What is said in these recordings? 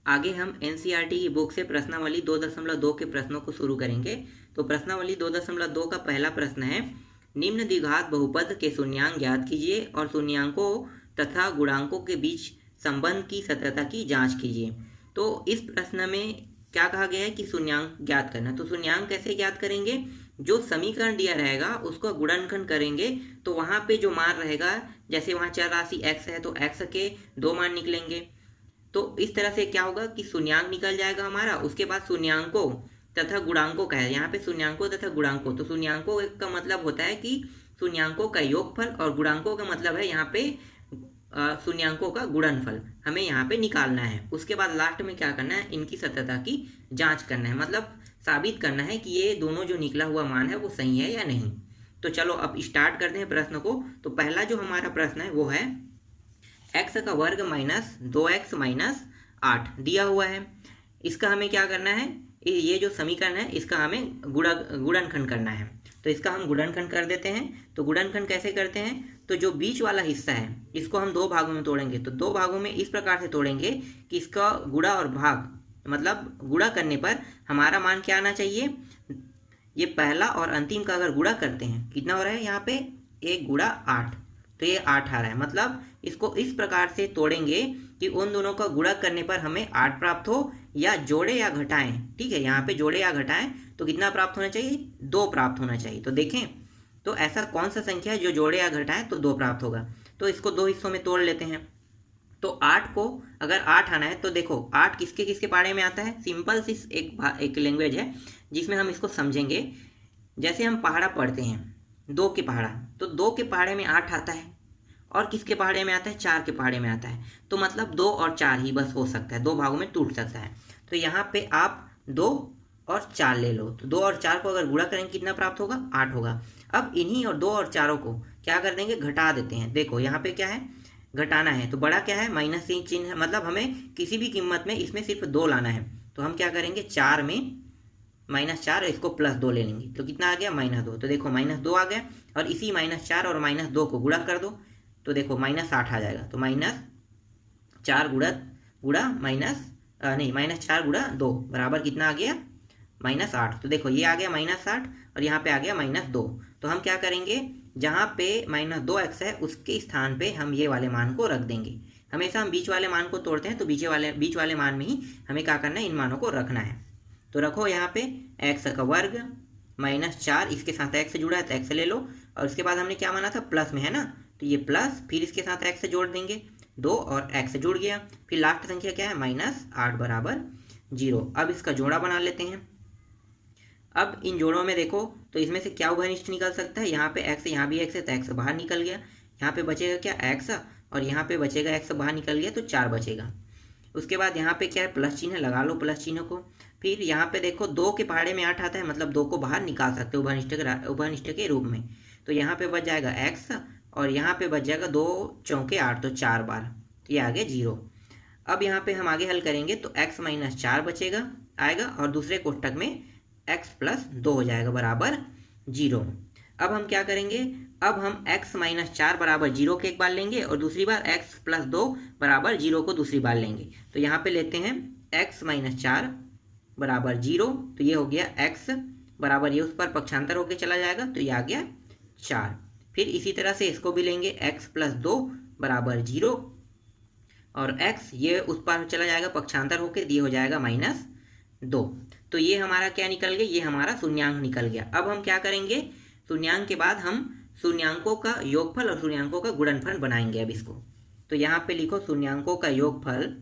आगे हम एनसीईआरटी की बुक से प्रश्नावली 2.2 के प्रश्नों को शुरू करेंगे। तो प्रश्नावली 2.2 का पहला प्रश्न है, निम्न द्विघात बहुपद के शून्यांक ज्ञात कीजिए और शून्यांकों तथा गुणांकों के बीच संबंध की सत्यता की जांच कीजिए। तो इस प्रश्न में क्या कहा गया है कि शून्यांक ज्ञात करना। तो शून्यांक कैसे ज्ञात करेंगे, जो समीकरण दिया रहेगा उसको गुणनखंड करेंगे तो वहाँ पे जो मान रहेगा, जैसे वहाँ चर राशि x है तो x के 2 मान निकलेंगे। तो इस तरह से क्या होगा कि शून्यांक निकल जाएगा हमारा। उसके बाद शून्यांकों तथा गुणांकों का है, यहाँ पे शून्यांकों तथा गुणांकों। तो शून्यांकों का मतलब होता है कि शून्यांकों का योगफल और गुणांकों का मतलब है यहाँ पे शून्यांकों का गुणनफल हमें यहाँ पे निकालना है। उसके बाद लास्ट में क्या करना है, इनकी सत्यता की जांच करना है, मतलब साबित करना है कि ये दोनों जो निकला हुआ मान है वो सही है या नहीं। तो चलो अब स्टार्ट करते हैं प्रश्न को। तो पहला जो हमारा प्रश्न है वो है x का वर्ग माइनस 2x माइनस 8 दिया हुआ है। इसका हमें क्या करना है, ये जो समीकरण है इसका हमें गुणनखंड करना है। तो इसका हम गुणनखंड कर देते हैं। तो गुणनखंड कैसे करते हैं, तो जो बीच वाला हिस्सा है इसको हम 2 भागों में तोड़ेंगे। तो 2 भागों में इस प्रकार से तोड़ेंगे कि इसका गुणा और भाग, मतलब गुणा करने पर हमारा मान क्या आना चाहिए, ये पहला और अंतिम का अगर गुणा करते हैं कितना हो रहा है यहाँ पे 1 गुणा 8, तो ये 8 आ रहा है। मतलब इसको इस प्रकार से तोड़ेंगे कि उन दोनों का गुणा करने पर हमें 8 प्राप्त हो, या जोड़े या घटाएं। ठीक है, यहाँ पे जोड़े या घटाएं तो कितना प्राप्त होना चाहिए, 2 प्राप्त होना चाहिए। तो देखें तो ऐसा कौन सा संख्या है जो जोड़े या घटाएं तो 2 प्राप्त होगा। तो इसको 2 हिस्सों में तोड़ लेते हैं। तो 8 को अगर 8 आना है तो देखो 8 किसके किसके पहाड़े में आता है, सिंपल सी एक लैंग्वेज है जिसमें हम इसको समझेंगे। जैसे हम पहाड़ा पढ़ते हैं 2 के पहाड़ा, तो 2 के पहाड़े में 8 आता है, और किसके पहाड़े में आता है, 4 के पहाड़े में आता है। तो मतलब 2 और 4 ही बस हो सकता है, 2 भागों में टूट सकता है। तो यहाँ पे आप 2 और 4 ले लो। तो 2 और 4 को अगर गुणा करेंगे कितना प्राप्त होगा, 8 होगा। अब इन्हीं और 2 और 4 को क्या कर देंगे, घटा देते हैं। देखो यहाँ पे क्या है, घटाना है। तो बड़ा क्या है, माइनस चिन्ह है, मतलब हमें किसी भी कीमत में इसमें सिर्फ 2 लाना है। तो हम क्या करेंगे, 4 में -4, इसको +2 ले लेंगे। तो कितना आ गया, -2। तो देखो -2 आ गया, और इसी -4 और -2 को गुणा कर दो तो देखो -8 आ जाएगा। तो -4 गुणा -4 गुणा 2 बराबर कितना आ गया, -8। तो देखो ये आ गया -8 और यहाँ पे आ गया -2। तो हम क्या करेंगे, जहाँ पे -2x है उसके स्थान पे हम ये वाले मान को रख देंगे। हमेशा हम बीच वाले मान को तोड़ते हैं तो बीच वाले मान में ही हमें क्या करना है, इन मानों को रखना है। तो रखो यहाँ पे x का वर्ग -4, इसके साथ x जुड़ा है तो x ले लो, और उसके बाद हमने क्या माना था, प्लस में है ना, तो ये प्लस, फिर इसके साथ x जोड़ देंगे 2 और x जुड़ गया। फिर लास्ट संख्या क्या है, -8 बराबर 0। अब इसका जोड़ा बना लेते हैं। अब इन जोड़ों में देखो तो इसमें से क्या उभयनिष्ठ निकल सकता है, यहाँ पे x, यहाँ भी x है तो x बाहर निकल गया। यहाँ पे बचेगा क्या, x, और यहाँ पे बचेगा x बाहर निकल गया तो 4 बचेगा। उसके बाद यहाँ पे क्या है, प्लस चिन्ह लगा लो, प्लस चिन्ह को। फिर यहाँ पे देखो 2 के पहाड़े में 8 आता है, मतलब 2 को बाहर निकाल सकते हो उभयनिष्ठ के रूप में। तो यहाँ पे बच जाएगा x, और यहाँ पे बच जाएगा 2 चौके 8, तो 4 बार, तो ये आ गया 0। अब यहाँ पे हम आगे हल करेंगे तो x -4 बचेगा आएगा, और दूसरे कोष्टक में x + 2 हो जाएगा बराबर 0। अब हम क्या करेंगे, अब हम x -4 बराबर 0 को एक बार लेंगे, और दूसरी बार x + 2 बराबर 0 को दूसरी बार लेंगे। तो यहाँ पे लेते हैं x -4 बराबर 0, तो ये हो गया x बराबर, ये उस पर पक्षांतर होकर चला जाएगा तो ये आ गया 4। फिर इसी तरह से इसको भी लेंगे, x + 2 बराबर 0, और x ये उस पर चला जाएगा पक्षांतर होकर, ये हो जाएगा -2। तो ये हमारा क्या निकल गया, ये हमारा शून्यांक निकल गया। अब हम क्या करेंगे, शून्यांक के बाद हम शून्यांकों का योगफल और शून्यांकों का गुणनफल बनाएंगे। अब इसको तो यहाँ पे लिखो, शून्यांकों का योगफल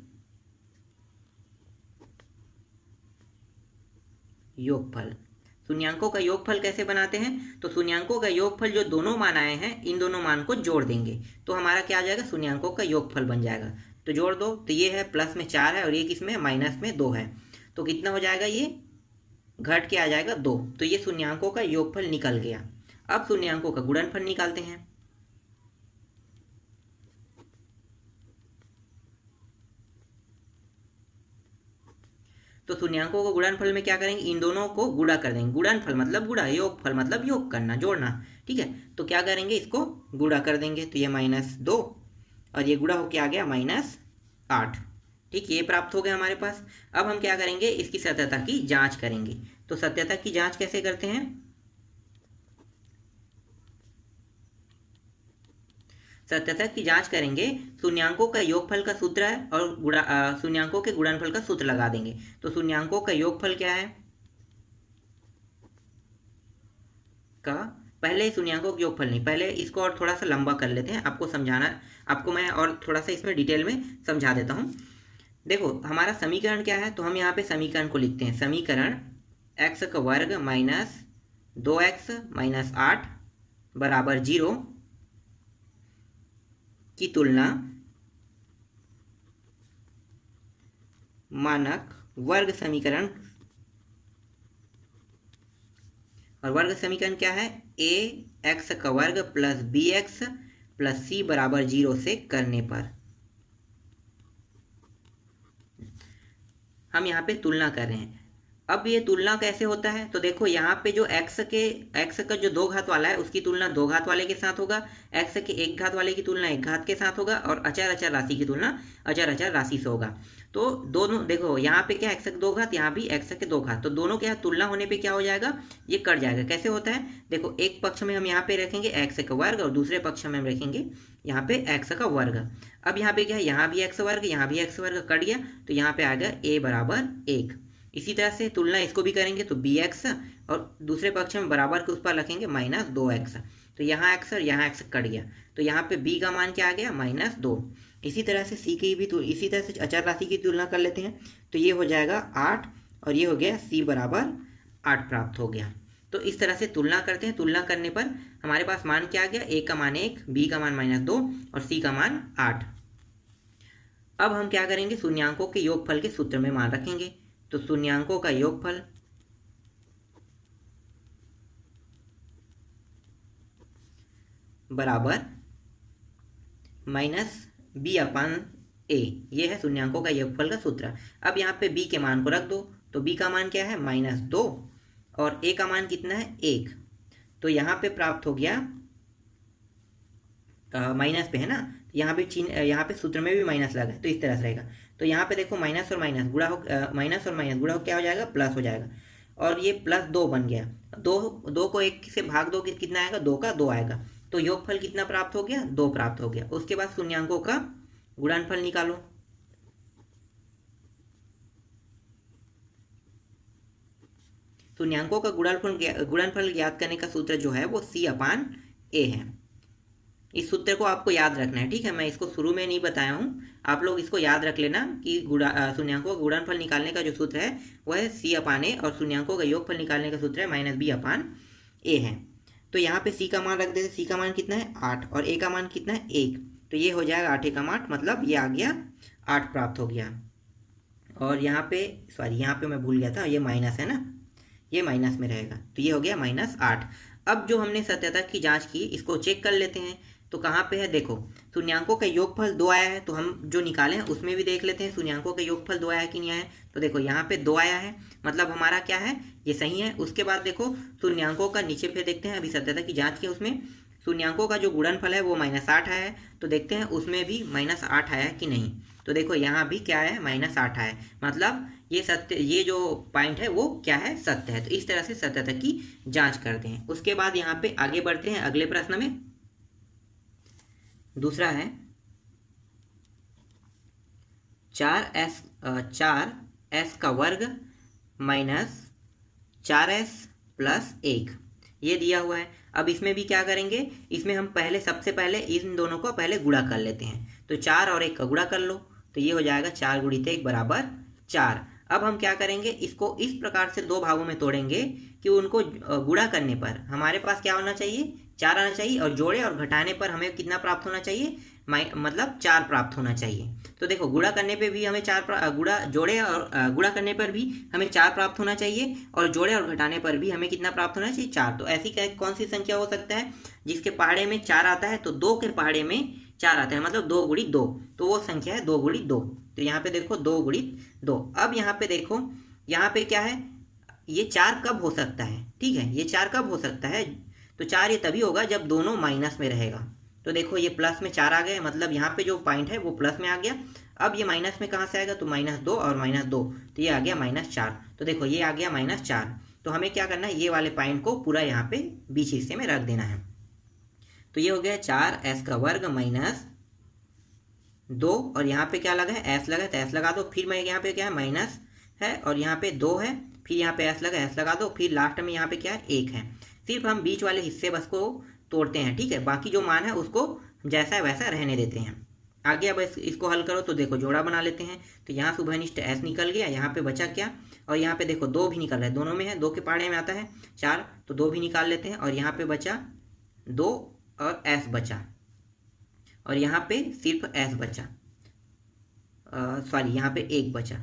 शून्यांकों का योगफल कैसे बनाते हैं, तो शून्यांकों का योगफल जो दोनों मान आए हैं इन दोनों मान को जोड़ देंगे तो हमारा क्या आ जाएगा, शून्यांकों का योगफल बन जाएगा। तो जोड़ दो, तो ये है प्लस में 4 है और ये किसमें, माइनस में 2 है। तो कितना हो जाएगा, ये घट के आ जाएगा 2। तो ये शून्यांकों का योगफल निकल गया। अब शून्यांकों का गुणनफल निकालते हैं। तो शून्यांकों को गुणनफल में क्या करेंगे, इन दोनों को गुणा कर देंगे। गुणनफल मतलब गुणा, योगफल मतलब योग करना, जोड़ना। ठीक है, तो क्या करेंगे, इसको गुणा कर देंगे। तो ये -2 और ये गुणा होके आ गया -8। ठीक, ये प्राप्त हो गया हमारे पास। अब हम क्या करेंगे, इसकी सत्यता की जांच करेंगे। तो सत्यता की जांच कैसे करते हैं, सत्यता की जांच करेंगे, शून्यांकों का योगफल का सूत्र है और शून्यांकों के गुणनफल का सूत्र लगा देंगे। तो शून्यांकों का योगफल क्या है, का पहले शून्यांकों का योगफल नहीं, पहले इसको और थोड़ा सा लंबा कर लेते हैं, आपको समझाना, आपको मैं और थोड़ा सा इसमें डिटेल में समझा देता हूँ। देखो हमारा समीकरण क्या है, तो हम यहाँ पे समीकरण को लिखते हैं, समीकरण x का वर्ग माइनस 2x माइनस 8 बराबर 0 की तुलना मानक वर्ग समीकरण, और वर्ग समीकरण क्या है, a x का वर्ग प्लस बी एक्स प्लस सी बराबर 0 से करने पर हम यहाँ पे तुलना कर रहे हैं। अब ये तुलना कैसे होता है, तो देखो यहाँ पे जो x का जो 2 घात वाला है उसकी तुलना 2 घात वाले के साथ होगा, x के 1 घात वाले की तुलना 1 घात के साथ होगा, और अचर अचर राशि की तुलना अचर अचर राशि से होगा। तो दोनों देखो यहाँ पे क्या x के 2 घात, यहाँ भी x के 2 घात, तो दोनों क्या तुलना होने पे क्या हो जाएगा, ये कट जाएगा। कैसे होता है, देखो एक पक्ष में हम यहाँ पे रखेंगे x का वर्ग और दूसरे पक्ष में हम रखेंगे यहाँ पे x का वर्ग। अब यहाँ पे क्या है, यहाँ भी x वर्ग, यहाँ भी x वर्ग कट गया, तो यहाँ पे आ गया a बराबर 1। इसी तरह से तुलना इसको भी करेंगे, तो bx और दूसरे पक्ष में बराबर के उस पर रखेंगे माइनस 2x, तो यहाँ x और यहाँ x कट गया, तो यहाँ पे b का मान क्या आ गया, -2। इसी तरह से c की भी, तो इसी तरह से अचर राशि की तुलना कर लेते हैं, तो ये हो जाएगा 8 और ये हो गया c बराबर 8 प्राप्त हो गया। तो इस तरह से तुलना करते हैं, तुलना करने पर हमारे पास मान क्या आ गया, a का मान 1, b का मान -2 और c का मान 8। अब हम क्या करेंगे, शून्यांकों के योगफल के सूत्र में मान रखेंगे। तो शून्यांकों का योगफल बराबर माइनस बी अपान ए, ये है शून्यांकों का योगफल का सूत्र। अब यहाँ पे b के मान को रख दो, तो b का मान क्या है, -2 और a का मान कितना है, 1। तो यहाँ पे प्राप्त हो गया, माइनस पे है ना, यहाँ पे चिन्ह, यहाँ पे सूत्र में भी माइनस लगा है, तो इस तरह से रहेगा। तो यहाँ पे देखो माइनस और माइनस गुणा हो, माइनस और माइनस गुणा हो क्या हो जाएगा, प्लस हो जाएगा, और ये +2 बन गया। 2 को 1 से भाग दो, कितना आएगा, 2 का 2 आएगा। तो योगफल कितना प्राप्त हो गया, 2 प्राप्त हो गया। उसके बाद शून्यांकों का गुणनफल निकालो। शून्यांकों का गुणनफल ज्ञात करने का सूत्र जो है वो c/a है। इस सूत्र को आपको याद रखना है, ठीक है, मैं इसको शुरू में नहीं बताया हूँ, आप लोग इसको याद रख लेना कि शून्यांकों का गुणनफल निकालने का जो सूत्र है वह है c/a और शून्यांकों का योगफल निकालने का सूत्र है -b/a है। तो यहाँ पे c का मान रख देते, c का मान कितना है, 8 और a का मान कितना है, 1, तो ये हो जाएगा 8 एकम 8, मतलब ये आ गया 8 प्राप्त हो गया। और यहाँ पे सॉरी, यहाँ पे मैं भूल गया था, ये माइनस है ना, ये माइनस में रहेगा, तो ये हो गया -8। अब जो हमने सत्यता की जांच की, इसको चेक कर लेते हैं। तो कहाँ पे है, देखो शून्यांकों का योगफल 2 आया है, तो हम जो निकाले हैं उसमें भी देख लेते हैं शून्यांकों का योगफल 2 आया है कि नहीं आया है। तो देखो यहाँ पे 2 आया है, मतलब हमारा क्या है, ये सही है। उसके बाद देखो शून्यांकों का नीचे पे देखते हैं, अभी सत्यता की जांच की, उसमें शून्यांकों का जो गुणनफल है वो -8 आया है, तो देखते हैं उसमें भी -8 आया है कि नहीं। तो देखो यहाँ भी क्या है, -8 आया है, मतलब ये सत्य, ये जो पॉइंट है वो क्या है, सत्य है। तो इस तरह से सत्यता की जांच करते हैं। उसके बाद यहाँ पे आगे बढ़ते हैं अगले प्रश्न में। दूसरा है 4s का वर्ग -4s + 1 ये दिया हुआ है। अब इसमें भी क्या करेंगे, इसमें हम सबसे पहले इन दोनों को पहले गुणा कर लेते हैं। तो 4 और 1 का गुणा कर लो, तो ये हो जाएगा 4 × 1 = 4। अब हम क्या करेंगे, इसको इस प्रकार से 2 भागों में तोड़ेंगे कि उनको गुणा करने पर हमारे पास क्या होना चाहिए, 4 आना चाहिए, और जोड़े और घटाने पर हमें कितना प्राप्त होना चाहिए, मतलब 4 प्राप्त होना चाहिए। तो देखो गुणा करने पे भी हमें 4 जोड़े और गुणा करने पर भी हमें 4 प्राप्त होना चाहिए, और जोड़े और घटाने पर भी हमें कितना प्राप्त होना चाहिए, 4। तो ऐसी कौन सी संख्या हो सकता है जिसके पहाड़े में 4 आता है, तो 2 के पहाड़े में 4 आता है, मतलब 2 × 2, तो वो संख्या है 2 × 2। तो यहाँ पे देखो 2 × 2। अब यहाँ पे देखो, यहाँ पे क्या है, ये 4 कब हो सकता है, ठीक है, ये 4 कब हो सकता है, तो 4 ये तभी होगा जब दोनों माइनस में रहेगा। तो देखो ये प्लस में 4 आ गए, मतलब यहाँ पे जो पॉइंट है वो प्लस में आ गया। अब ये माइनस में कहाँ से आएगा, तो -2 और -2, तो ये आ गया -4। तो देखो ये आ गया -4। तो हमें क्या करना है, ये वाले पॉइंट को पूरा यहाँ पे बीच हिस्से में रख देना है। तो ये हो गया 4s का वर्ग -2, और यहाँ पे क्या लगा है, s लगा है, तो s लगा दो। फिर मैं यहाँ पे क्या है, माइनस है और यहाँ पे 2 है, फिर यहाँ पे s लगा दो। फिर लास्ट में यहाँ पे क्या है, 1 है। सिर्फ हम बीच वाले हिस्से बस को तोड़ते हैं, ठीक है। बाकी जो मान है उसको जैसा है वैसा रहने देते हैं। आगे अब इसको हल करो, तो देखो जोड़ा बना लेते हैं। तो यहाँ शुभनिष्ठ s निकल गया, यहाँ पे बचा क्या, और यहाँ पे देखो 2 भी निकल रहा है, दोनों में है, 2 के पाड़े में आता है 4, तो 2 भी निकाल लेते हैं। और यहाँ पे बचा 2 और s बचा, और यहाँ पे सिर्फ s बचा, सॉरी यहाँ पे 1 बचा,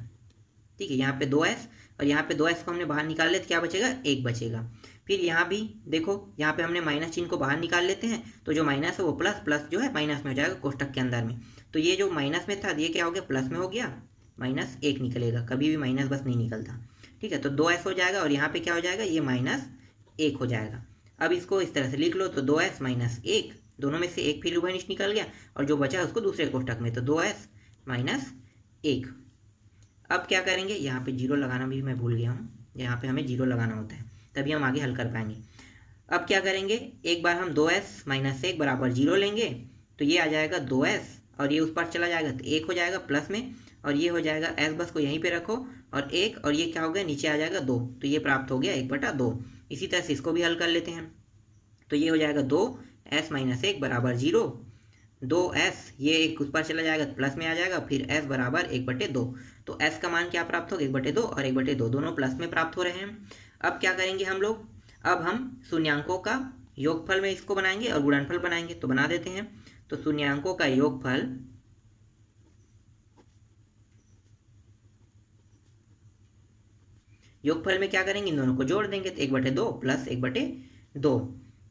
ठीक है। यहाँ पे 2s, और यहाँ पे 2s को हमने बाहर निकाल लेते, क्या बचेगा, 1 बचेगा। फिर यहाँ भी देखो, यहाँ पे हमने माइनस चिन्ह को बाहर निकाल लेते हैं, तो जो माइनस है वो प्लस, प्लस जो है माइनस में हो जाएगा कोष्टक के अंदर में। तो ये जो माइनस में था ये क्या हो गया, प्लस में हो गया, -1 निकलेगा, कभी भी माइनस बस नहीं निकलता, ठीक है। तो 2s हो जाएगा, और यहाँ पे क्या हो जाएगा, ये -1 हो जाएगा। अब इसको इस तरह से लिख लो, तो 2s -1, दोनों में से 1 फिर उभयनिष्ठ निकल गया, और जो बचा उसको दूसरे कोष्टक में, तो 2s -1। अब क्या करेंगे, यहाँ पे 0 लगाना भी मैं भूल गया हूँ, यहाँ पे हमें 0 लगाना होता है, तभी हम आगे हल कर पाएंगे। अब क्या करेंगे, एक बार हम 2s -1 बराबर 0 लेंगे, तो ये आ जाएगा 2s, और ये उस पर चला जाएगा तो 1 हो जाएगा प्लस में, और ये हो जाएगा s बस को यहीं पे रखो, और 1, और ये क्या हो गया, नीचे आ जाएगा 2, तो ये प्राप्त हो गया 1/2। इसी तरह से इसको भी हल कर लेते हैं। तो ये हो जाएगा 2s -1 बराबर 0, 2s, ये 1 उस पर चला जाएगा तो प्लस में आ जाएगा, फिर s बराबर 1/2। तो s का मान क्या प्राप्त होगा, 1/2 और 1/2 दोनों प्लस में प्राप्त हो रहे हैं। अब क्या करेंगे हम लोग, अब हम शून्यांकों का योगफल में इसको बनाएंगे और गुणनफल बनाएंगे, तो बना देते हैं। तो शून्यांकों का योगफल में क्या करेंगे, इन दोनों को जोड़ देंगे, तो 1/2 प्लस 1/2।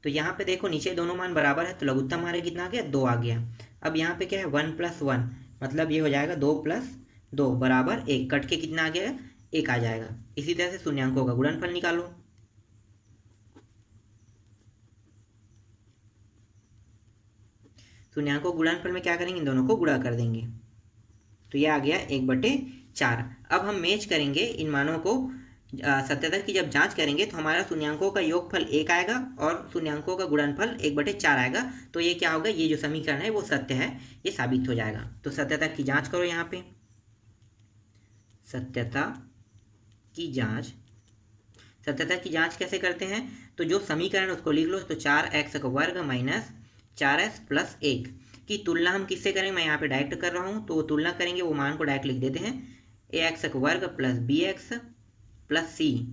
तो यहाँ पे देखो नीचे दोनों मान बराबर है, तो लघुत्तम हमारे कितना आ गया, 2 आ गया। अब यहाँ पे क्या है, 1 + 1, मतलब ये हो जाएगा 2 + 2 बराबर 1, कट के कितना आ गया, 1 आ जाएगा। इसी तरह से शून्यांकों का गुणनफल निकालो। शून्यांकों गुणनफल में क्या करेंगे, इन दोनों को गुणा कर देंगे, तो ये आ गया 1/4। अब हम मैच करेंगे इन मानों को, सत्यता की जब जांच करेंगे तो हमारा शून्यांकों का योगफल 1 आएगा और शून्यांकों का गुणनफल 1/4 आएगा। तो ये क्या होगा, ये जो समीकरण है वो सत्य है, ये साबित हो जाएगा। तो सत्यता की जांच करो, यहाँ पे सत्यता की जांच। सत्यता की जांच कैसे करते हैं, तो जो समीकरण उसको लिख लो, तो 4x का वर्ग -4s + 1 की तुलना हम किससे करेंगे, मैं यहाँ पे डायरेक्ट कर रहा हूँ, तो वो तुलना करेंगे, वो मान को डायरेक्ट लिख देते हैं, ax का वर्ग + bx + c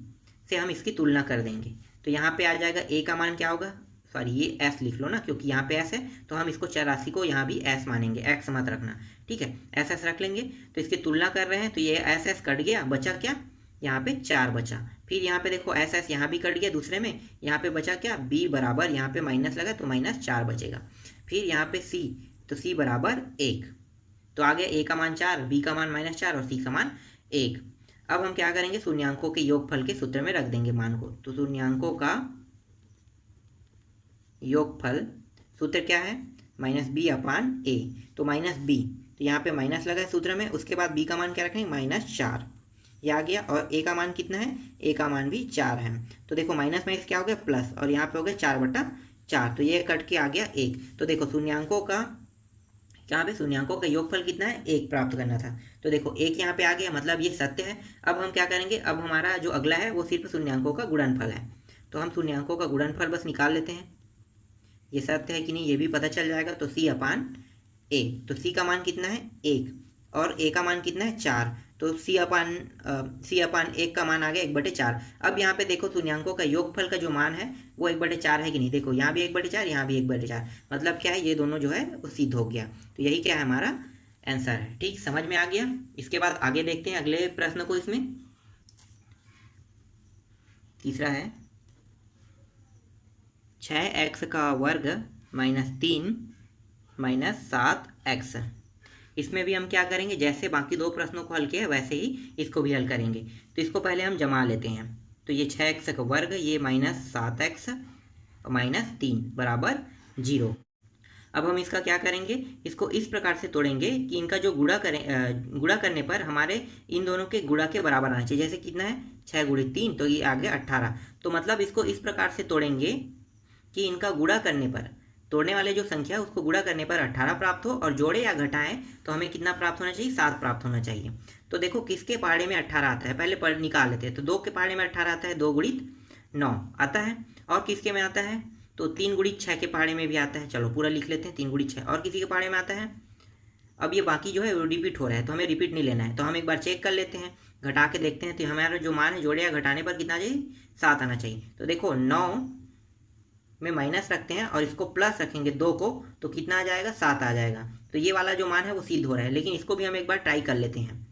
से हम इसकी तुलना कर देंगे। तो यहाँ पे आ जाएगा a का मान क्या होगा, सॉरी ये s लिख लो ना, क्योंकि यहाँ पे s है, तो हम इसको चर राशि को यहाँ भी s मानेंगे, x मत रखना, ठीक है, s रख लेंगे। तो इसकी तुलना कर रहे हैं, तो ये s कट गया, बचा क्या, यहाँ पे 4 बचा। फिर यहाँ पे देखो s यहाँ भी कट गया दूसरे में, यहाँ पे बचा क्या, b बराबर, यहाँ पे माइनस लगा तो -4 बचेगा। फिर यहाँ पे c, तो c बराबर 1, तो आ गया a का मान 4, b का मान -4 और c का मान 1। अब हम क्या करेंगे, शून्यांकों के योगफल के सूत्र में रख देंगे मान को। तो शून्यांकों का योगफल सूत्र क्या है, -b/a, तो -b, तो यहाँ पे माइनस लगा है सूत्र में, उसके बाद b का मान क्या रखेंगे, -4, ये आ गया। और a का मान कितना है, a का मान भी 4 है। तो देखो माइनस में क्या हो गया, प्लस, और यहाँ पे हो गया 4/4, तो ये कट के आ गया 1। तो देखो शून्यांकों का, यहाँ पे शून्यांकों का योगफल कितना है, 1 प्राप्त करना था, तो देखो 1 यहाँ पे आ गया, मतलब ये सत्य है। अब हम क्या करेंगे, अब हमारा जो अगला है वो सिर्फ शून्यांकों का गुणनफल है, तो हम शून्यांकों का गुणनफल बस निकाल लेते हैं, ये सत्य है कि नहीं ये भी पता चल जाएगा। तो c/a, तो c का मान कितना है, 1, और a का मान कितना है, 4, तो c/1 का मान आ गया 1/4। अब यहाँ पे देखो शून्यांकों का योगफल का जो मान है वो 1/4 है कि नहीं, देखो यहाँ भी 1/4, यहाँ भी 1/4, मतलब क्या है, ये दोनों जो है वो सिद्ध हो गया। तो यही क्या है, हमारा आंसर है। ठीक, समझ में आ गया। इसके बाद आगे देखते हैं अगले प्रश्न को। इसमें तीसरा है 6x का वर्ग -3 -7x। इसमें भी हम क्या करेंगे, जैसे बाकी 2 प्रश्नों को हल किया है वैसे ही इसको भी हल करेंगे। तो इसको पहले हम जमा लेते हैं, तो ये 6x का वर्ग, ये -7x -3 बराबर 0। अब हम इसका क्या करेंगे, इसको इस प्रकार से तोड़ेंगे कि इनका जो गुणा करने पर हमारे इन दोनों के गुणा के बराबर आना चाहिए। जैसे कितना है 6 × 3, तो ये आ गया 18। तो मतलब इसको इस प्रकार से तोड़ेंगे कि इनका गुणा करने पर, तोड़ने वाले जो संख्या उसको गुणा करने पर 18 प्राप्त हो, और जोड़े या घटाएं तो हमें कितना प्राप्त होना चाहिए, 7 प्राप्त होना चाहिए। तो देखो किसके पहाड़े में 18 आता है, पहले पढ़ निकाल लेते हैं। तो 2 के पहाड़े में 18 आता है, 2 × 9 आता है। और किसके में आता है, तो 3 × 6 के पहाड़े में भी आता है। चलो पूरा लिख लेते हैं, 3 × 6। और किसी के पहाड़े में आता है। अब ये बाकी जो है वो रिपीट हो रहा है, तो हमें रिपीट नहीं लेना है। तो हम एक बार चेक कर लेते हैं, घटा के देखते हैं। तो हमारा जो मान है जोड़े या घटाने पर कितना चाहिए, 7 आना चाहिए। तो देखो 9 में माइनस रखते हैं और इसको प्लस रखेंगे 2 को, तो कितना आ जाएगा, 7 आ जाएगा। तो ये वाला जो मान है वो सिद्ध हो रहा है। लेकिन इसको भी हम एक बार ट्राई कर लेते हैं।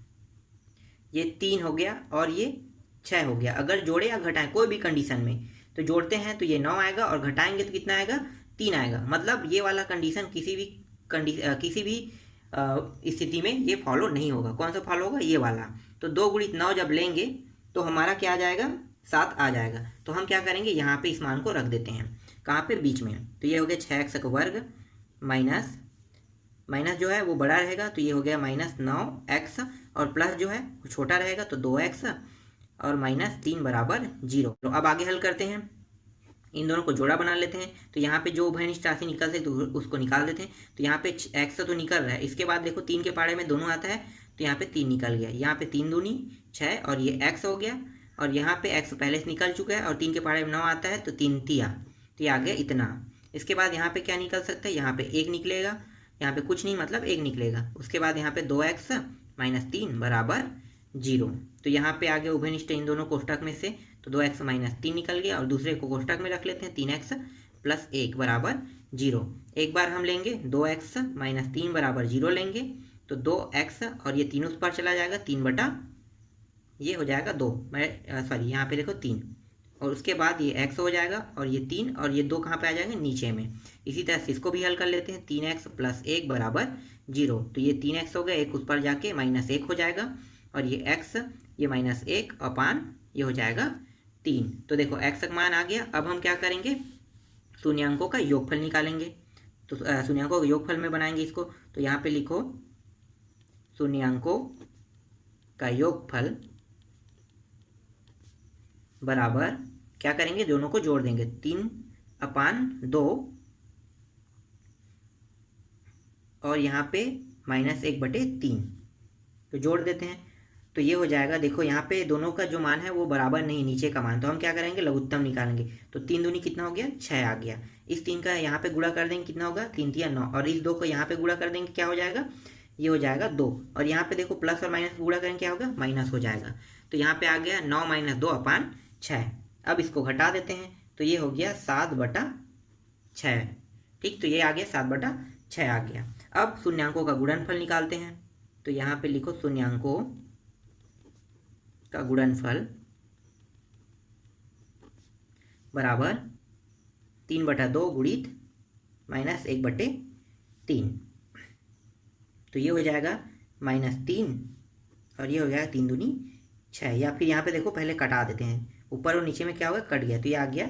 ये 3 हो गया और ये 6 हो गया। अगर जोड़े या घटाएं कोई भी कंडीशन में, तो जोड़ते हैं तो ये 9 आएगा और घटाएंगे तो कितना आएगा, 3 आएगा। मतलब ये वाला कंडीशन किसी भी स्थिति में ये फॉलो नहीं होगा। कौन सा फॉलो होगा, ये वाला। तो 2 × 9 जब लेंगे तो हमारा क्या आ जाएगा, 7 आ जाएगा। तो हम क्या करेंगे, यहाँ पे इस मान को रख देते हैं, कहाँ पे, बीच में। तो ये हो गया 6x² माइनस जो है वो बड़ा रहेगा, तो ये हो गया -9x, और प्लस जो है वो छोटा रहेगा, तो 2x, और -3 = 0। तो अब आगे हल करते हैं, इन दोनों को जोड़ा बना लेते हैं। तो यहाँ पे जो उभयनिष्ठ राशि निकलते तो उसको निकाल देते हैं। तो यहाँ पे x तो निकल रहा है, इसके बाद देखो 3 के पहाड़े में दोनों आता है, तो यहाँ पे 3 निकल गया। यहाँ पे 3 दूनी 6 और ये x हो गया, और यहाँ पे x पहले से निकल चुका है और 3 के पहाड़े में 9 आता है, तो 3 तिया, तो ये आ गया इतना। इसके बाद यहाँ पे क्या निकल सकता है, यहाँ पे 1 निकलेगा, यहाँ पे कुछ नहीं मतलब 1 निकलेगा। उसके बाद यहाँ पे 2x - 3 = 0। तो यहाँ पे आगे उभयनिष्ठ इन दोनों कोष्टक में से, तो 2x - 3 निकल गया, और दूसरे को कोष्टक में रख लेते हैं, 3x + 1 = 0। एक बार हम लेंगे 2x - 3 = 0 लेंगे, तो 2x और ये 3 उस पर चला जाएगा, 3 ये हो जाएगा 2, सॉरी यहाँ पे देखो 3, और उसके बाद ये x हो जाएगा, और ये 3 और ये 2 कहाँ पे आ जाएंगे, नीचे में। इसी तरह से इसको भी हल कर लेते हैं, 3x + 1 = 0। तो ये 3x हो गया, 1 उस पर जाके -1 हो जाएगा, और ये x, ये -1 अपान ये हो जाएगा 3। तो देखो x का मान आ गया। अब हम क्या करेंगे, शून्यांकों का योगफल निकालेंगे। तो शून्यांकों के योगफल में बनाएंगे इसको। तो यहाँ पे लिखो शून्यांकों का योगफल बराबर, क्या करेंगे, दोनों को जोड़ देंगे, 3/2 और यहाँ पे -1/3, तो जोड़ देते हैं। तो ये हो जाएगा, देखो यहाँ पे दोनों का जो मान है वो बराबर नहीं, नीचे का मान। तो हम क्या करेंगे, लघुत्तम निकालेंगे। तो 3 दूनी कितना हो गया, 6 आ गया। इस 3 का यहाँ पे गुणा कर देंगे, कितना होगा, 3 × 9, और इस 2 को यहाँ पे गुणा कर देंगे, क्या हो जाएगा, ये हो जाएगा 2। और यहाँ पे देखो प्लस और माइनस गुणा करेंगे, क्या होगा, माइनस हो जाएगा। तो यहाँ पे आ गया 9 - 2/6। अब इसको घटा देते हैं, तो ये हो गया 7/6। ठीक, तो ये आ गया 7/6 आ गया। अब शून्यांकों का गुणनफल निकालते हैं। तो यहाँ पे लिखो शून्यांकों का गुणनफल बराबर 3/2 गुणित -1/3। तो ये हो जाएगा -3, और ये हो जाएगा 3 दूनी 6। या फिर यहाँ पे देखो पहले कटा देते हैं, ऊपर और नीचे में क्या होगा, कट गया, तो ये आ गया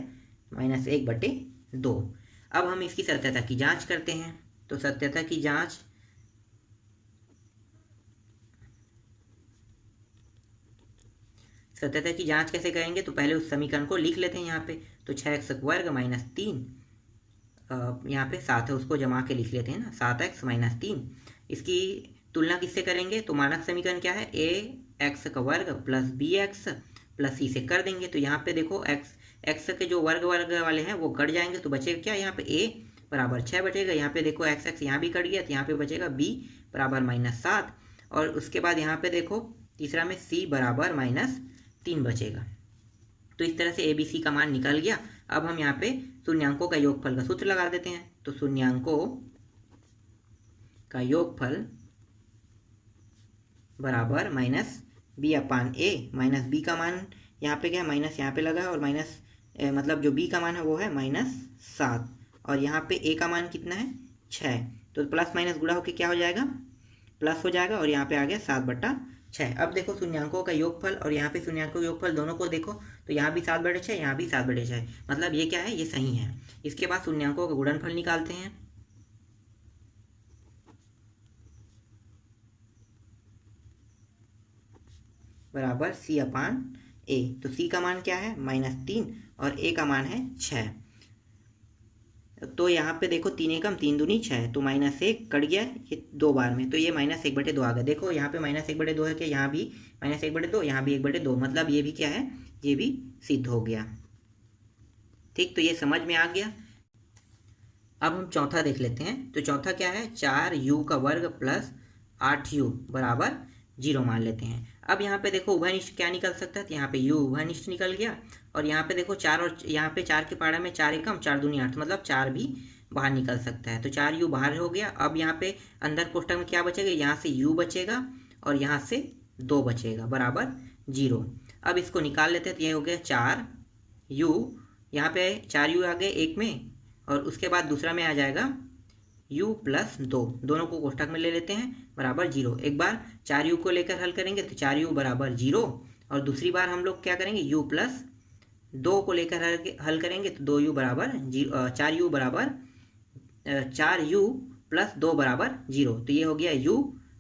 -1/2। अब हम इसकी सत्यता की जांच करते हैं। तो सत्यता की जांच, कैसे करेंगे, तो पहले उस समीकरण को लिख लेते हैं यहाँ पे। तो 6x² - 3, यहाँ पे 7 है, उसको जमा के लिख लेते हैं ना, 7x - 3। इसकी तुलना किससे करेंगे, तो मानक समीकरण क्या है, ax² + bx + c से कर देंगे। तो यहाँ पे देखो x के जो वर्ग वाले हैं वो कट जाएंगे, तो बचेगा क्या, यहाँ पे a = 6 बचेगा। यहाँ पे देखो x यहाँ भी कट गया, तो यहाँ पे बचेगा b = -7, और उसके बाद यहाँ पे देखो तीसरा में c = -3 बचेगा। तो इस तरह से ABC का मान निकल गया। अब हम यहाँ पे शून्यांकों का योगफल का सूत्र लगा देते हैं। तो शून्यांकों का योगफल बराबर -b/a, -b का मान यहाँ पे क्या है, माइनस यहाँ पे लगा है, और माइनस मतलब जो b का मान है वो है -7, और यहाँ पे a का मान कितना है, 6। तो प्लस माइनस गुणा होकर क्या हो जाएगा, प्लस हो जाएगा, और यहाँ पे आ गया 7/6। अब देखो शून्यांकों का योगफल और यहाँ पे शून्यांकों का योगफल दोनों को देखो, तो यहाँ भी 7/6, यहाँ भी 7/6, मतलब ये क्या है, ये सही है। इसके बाद शून्यांकों का गुणनफल निकालते हैं। बराबर सी अपान ए। तो सी का मान क्या है -3 और ए का मान है 6। तो यहाँ पे देखो 3 एकम 3 दूनी 6, तो -1 कट गया ये 2 बार में, तो ये -1/2 आ गया। देखो यहाँ पे -1/2 है कि यहाँ भी -1/2, यहाँ भी 1/2, मतलब ये भी क्या है, ये भी सिद्ध हो गया। ठीक, तो ये समझ में आ गया। अब हम चौथा देख लेते हैं। तो चौथा क्या है, 4u² प्लस 8u बराबर 0 मान लेते हैं। अब यहाँ पे देखो उभयनिष्ठ क्या निकल सकता है, तो यहाँ पे u उभयनिष्ठ निकल गया, और यहाँ पे देखो 4 और यहाँ पे 4 के पाड़ा में 4 एकम 4 दूनी 8, मतलब 4 भी बाहर निकल सकता है, तो 4u बाहर हो गया। अब यहाँ पे अंदर कोष्टक में क्या बचेगा, यहाँ से u बचेगा और यहाँ से 2 बचेगा बराबर 0। अब इसको निकाल लेते हैं, तो ये हो गया 4u, यहाँ पे 4u आ गए एक में, और उसके बाद दूसरा में आ जाएगा u प्लस 2, दोनों को कोष्टक में ले लेते हैं बराबर 0। एक बार 4u को लेकर हल करेंगे तो 4u बराबर 0, और दूसरी बार हम लोग क्या करेंगे, u प्लस 2 को लेकर हल करेंगे तो 2u बराबर 4u बराबर 4u प्लस 2 बराबर 0। तो ये हो गया u,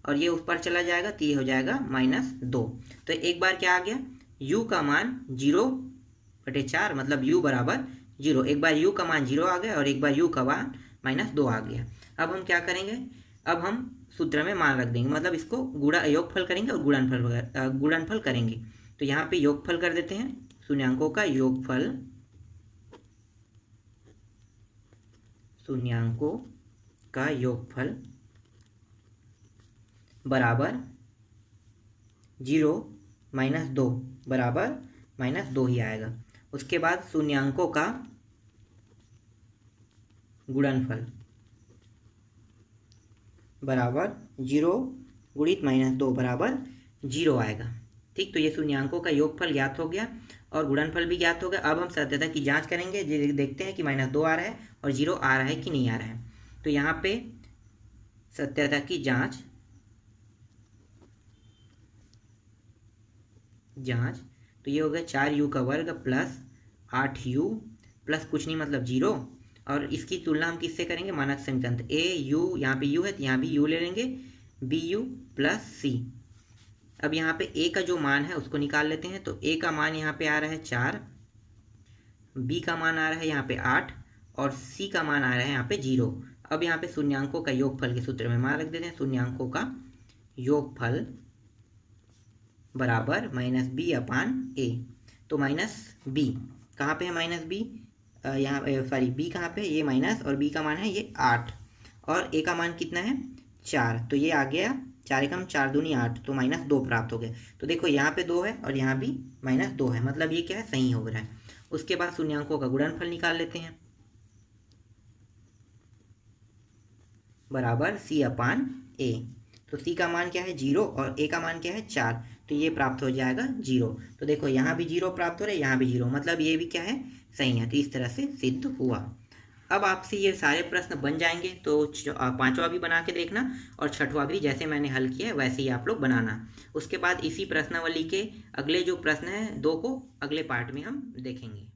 और ये उस पर चला जाएगा तो ये हो जाएगा -2। तो एक बार क्या आ गया, u का मान 0/4, मतलब u बराबर 0। एक बार u का मान 0 आ गया और एक बार u का मान -2 आ गया। अब हम क्या करेंगे, अब हम सूत्र में मान रख देंगे, मतलब इसको योगफल करेंगे और गुणनफल करेंगे। तो यहाँ पे योगफल कर देते हैं, शून्यांकों का योगफल, शून्यांकों का योगफल बराबर 0 - 2 बराबर -2 ही आएगा। उसके बाद शून्यांकों का गुणनफल बराबर 0 गुणित -2 बराबर 0 आएगा। ठीक, तो ये शून्यांकों का योगफल ज्ञात हो गया और गुणनफल भी ज्ञात हो गया। अब हम सत्यता की जांच करेंगे, देखते हैं कि -2 आ रहा है और 0 आ रहा है कि नहीं आ रहा है। तो यहाँ पे सत्यता की जांच तो ये हो गया 4u² प्लस 8u प्लस कुछ नहीं मतलब 0, और इसकी तुलना हम किससे करेंगे, मानक समीकरण a u, यहाँ पे u है तो यहाँ भी u ले लेंगे, bu प्लस c। अब यहाँ पे a का जो मान है उसको निकाल लेते हैं। तो a का मान यहाँ पे आ रहा है 4, b का मान आ रहा है यहाँ पे 8 और c का मान आ रहा है यहाँ पे 0। अब यहाँ पे शून्यांकों का योगफल के सूत्र में मान रख देते हैं, शून्यांकों का योगफल बराबर -b/a। तो -b कहाँ पे है, -b यहाँ सॉरी b कहाँ पे, ये माइनस, और b का मान है ये 8 और a का मान कितना है 4, तो ये आ गया 4 एकम 4 दूनी 8, तो -2 प्राप्त हो गया। तो देखो यहाँ पे 2 है और यहाँ भी -2 है, मतलब ये क्या है, सही हो रहा है। उसके बाद शून्यांकों का गुणनफल निकाल लेते हैं बराबर c/a। तो c का मान क्या है 0 और a का मान क्या है 4, तो ये प्राप्त हो जाएगा 0। तो देखो यहाँ भी 0 प्राप्त हो रहा है, यहाँ भी 0, मतलब ये भी क्या है, सही है। तो इस तरह से सिद्ध हुआ। अब आपसे ये सारे प्रश्न बन जाएंगे, तो 5वां भी बना के देखना और 6वां भी जैसे मैंने हल किया है वैसे ही आप लोग बनाना। उसके बाद इसी प्रश्नावली के अगले जो प्रश्न हैं 2 को अगले पार्ट में हम देखेंगे।